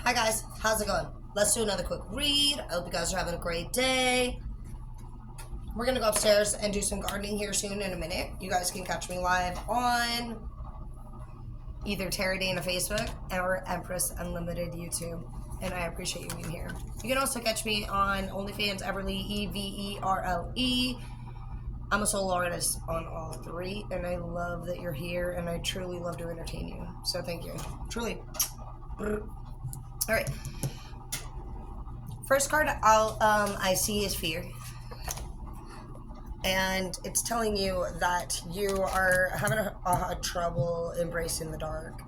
Hi guys, how's it going? Let's do another quick read. I hope you guys are having a great day. We're gonna go upstairs and do some gardening here soon in a minute. You guys can catch me live on either Terry Dana Facebook or Empress Unlimited YouTube. And I appreciate you being here. You can also catch me on OnlyFans, Everly, EVERLE. I'm a solo artist on all three, and I love that you're here, and I truly love to entertain you. So thank you. Truly. All right. First card I see is fear. And it's telling you that you are having a trouble embracing the dark.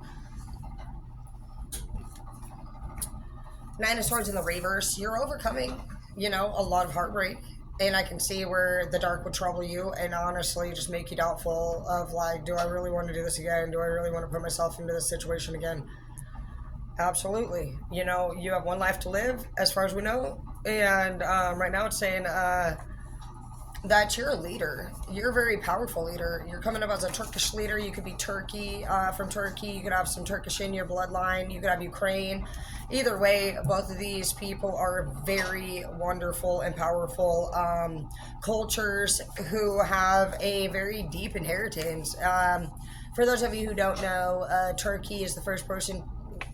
Nine of Swords in the reverse. You're overcoming, a lot of heartbreak. And I can see where the dark would trouble you and honestly just make you doubtful of like, do I really want to do this again? Do I really want to put myself into this situation again? Absolutely. You have one life to live as far as we know. And right now it's saying that you're a leader. You're a very powerful leader. You're coming up as a Turkish leader. You could be Turkey, from Turkey. You could have some Turkish in your bloodline. You could have Ukraine. Either way, both of these people are very wonderful and powerful cultures who have a very deep inheritance. For those of you who don't know, Turkey is the first person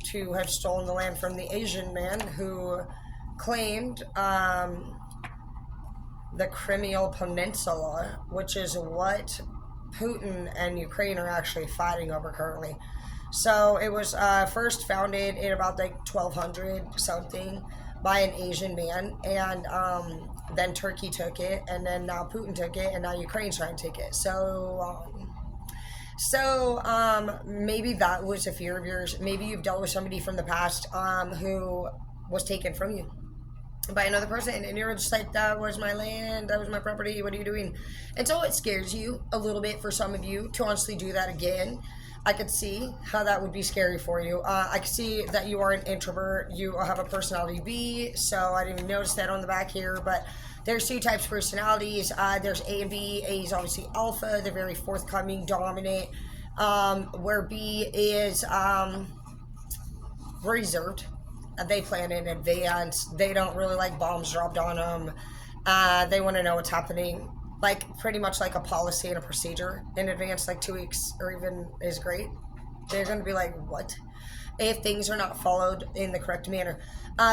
to have stolen the land from the Asian man who claimed the Crimean Peninsula, which is what Putin and Ukraine are actually fighting over currently. So it was first founded in about like 1200 something by an Asian man, and then Turkey took it, and then now Putin took it, and now Ukraine's trying to take it. So maybe that was a fear of yours. Maybe you've dealt with somebody from the past who was taken from you by another person, and you're just like, that was my land, that was my property, what are you doing? And so it scares you a little bit for some of you to honestly do that again. I could see how that would be scary for you. I could see that you are an introvert. You have a personality B, so I didn't even notice that on the back here, but there's two types of personalities. There's A and B. A is obviously alpha. They're very forthcoming, dominant, where B is reserved. They plan in advance. They don't really like bombs dropped on them. They want to know what's happening, like pretty much like a policy and a procedure in advance, like 2 weeks or even is great. They're going to be like, what? If things are not followed in the correct manner.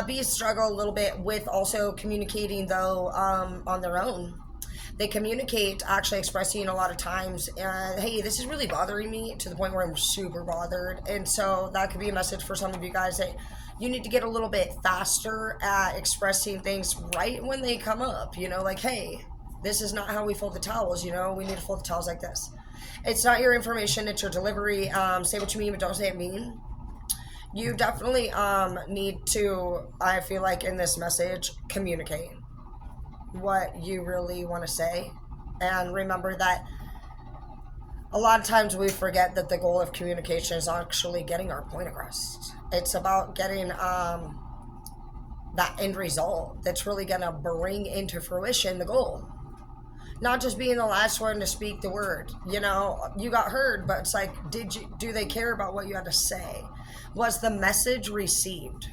Bees struggle a little bit with also communicating though on their own. They communicate actually expressing a lot of times, hey, this is really bothering me to the point where I'm super bothered. And so that could be a message for some of you guys that you need to get a little bit faster at expressing things right when they come up. Like, hey, this is not how we fold the towels. We need to fold the towels like this. It's not your information, it's your delivery. Say what you mean, but don't say it mean. You definitely need to, I feel like in this message, communicate what you really want to say. And remember that a lot of times we forget that the goal of communication is actually getting our point across. It's about getting that end result that's really going to bring into fruition the goal. Not just being the last one to speak the word. You got heard, but it's like, do they care about what you had to say? Was the message received?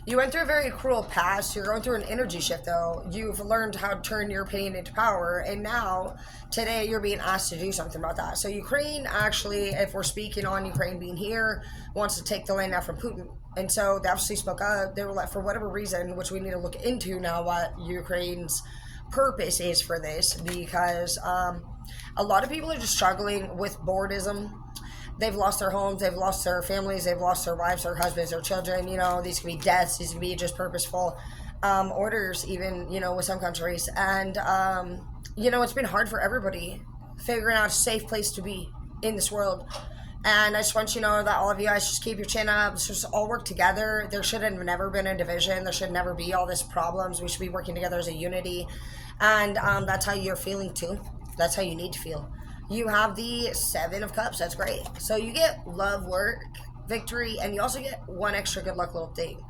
You went through a very cruel past. You're going through an energy shift, though. You've learned how to turn your pain into power, and now, today, you're being asked to do something about that. So Ukraine, actually, if we're speaking on Ukraine being here, wants to take the land out from Putin. And so they obviously spoke up. They were like, for whatever reason, which we need to look into now, what Ukraine's purpose is for this, because a lot of people are just struggling with boredom. They've lost their homes, they've lost their families, they've lost their wives, their husbands, their children. These can be deaths, these can be just purposeful orders, even, with some countries. And, it's been hard for everybody figuring out a safe place to be in this world. And I just want you to know that all of you guys just keep your chin up. Let's just all work together. There should have never been a division. There should never be all these problems. We should be working together as a unity. And that's how you're feeling too. That's how you need to feel. You have the Seven of Cups. That's great. So you get love, work, victory, and you also get one extra good luck little thing.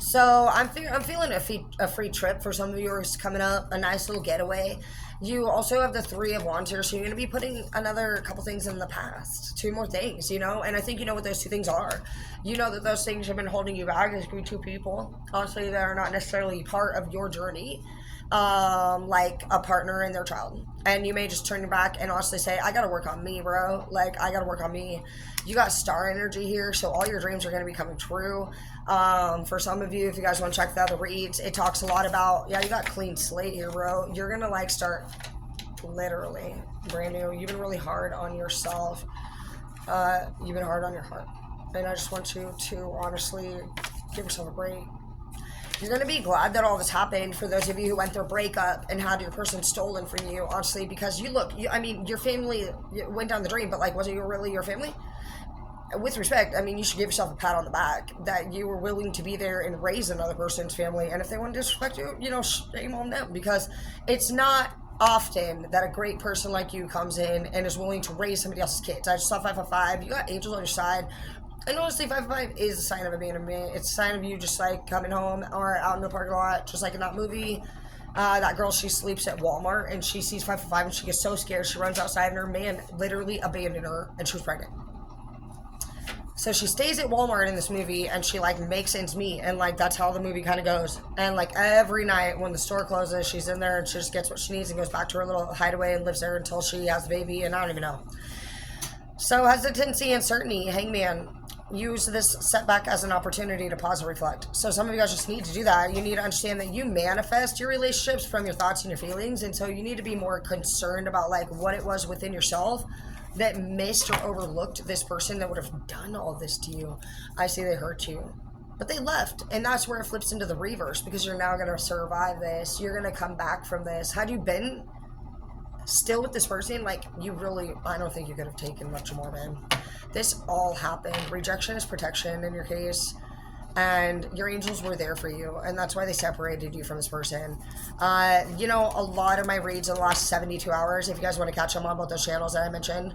So I'm feeling a free trip for some of yours coming up, a nice little getaway. You also have the Three of Wands here, so you're going to be putting another couple things in the past, two more things, you know. And I think you know what those two things are. You know that those things have been holding you back. There's going to be two people, honestly, that are not necessarily part of your journey, like a partner and their child. And you may just turn your back and honestly say, I gotta work on me, bro. Like, I gotta work on me. You got star energy here, so all your dreams are gonna be coming true. For some of you, if you guys want to check the other reads, it talks a lot about, yeah, you got clean slate here, bro. You're gonna like start literally brand new. You've been really hard on yourself. You've been hard on your heart. And I just want you to honestly give yourself a break. You're going to be glad that all this happened for those of you who went through a breakup and had your person stolen from you, honestly, because I mean, your family went down the drain, but like, was it really your family? With respect, I mean, you should give yourself a pat on the back that you were willing to be there and raise another person's family. And if they want to disrespect you, you know, shame on them, because it's not often that a great person like you comes in and is willing to raise somebody else's kids. I just saw 555. You got angels on your side. And honestly, 555 is a sign of abandonment. It's a sign of you just like coming home or out in the parking lot, just like in that movie. That girl, she sleeps at Walmart and she sees 555 and she gets so scared. She runs outside and her man literally abandoned her and she was pregnant. So she stays at Walmart in this movie and she like makes ends meet, and like that's how the movie kind of goes. And like every night when the store closes, she's in there and she just gets what she needs and goes back to her little hideaway and lives there until she has the baby, and I don't even know. So hesitancy, uncertainty, hangman. Use this setback as an opportunity to pause and reflect. So some of you guys just need to do that. You need to understand that you manifest your relationships from your thoughts and your feelings, and so you need to be more concerned about like what it was within yourself that missed or overlooked this person that would have done all this to you. I say they hurt you, but they left, and that's where it flips into the reverse, because you're now going to survive this. You're going to come back from this. Had you been still with this person, like, you really, I don't think you could have taken much more, man. This all happened. Rejection is protection in your case, and your angels were there for you, and that's why they separated you from this person. You know, a lot of my reads in the last 72 hours, if you guys want to catch them on both those channels that I mentioned,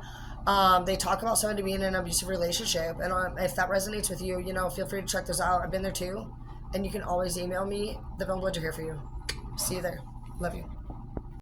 they talk about somebody being in an abusive relationship, and if that resonates with you, you know, feel free to check those out. I've been there too, and you can always email me. The village are here for you. See you there. Love you.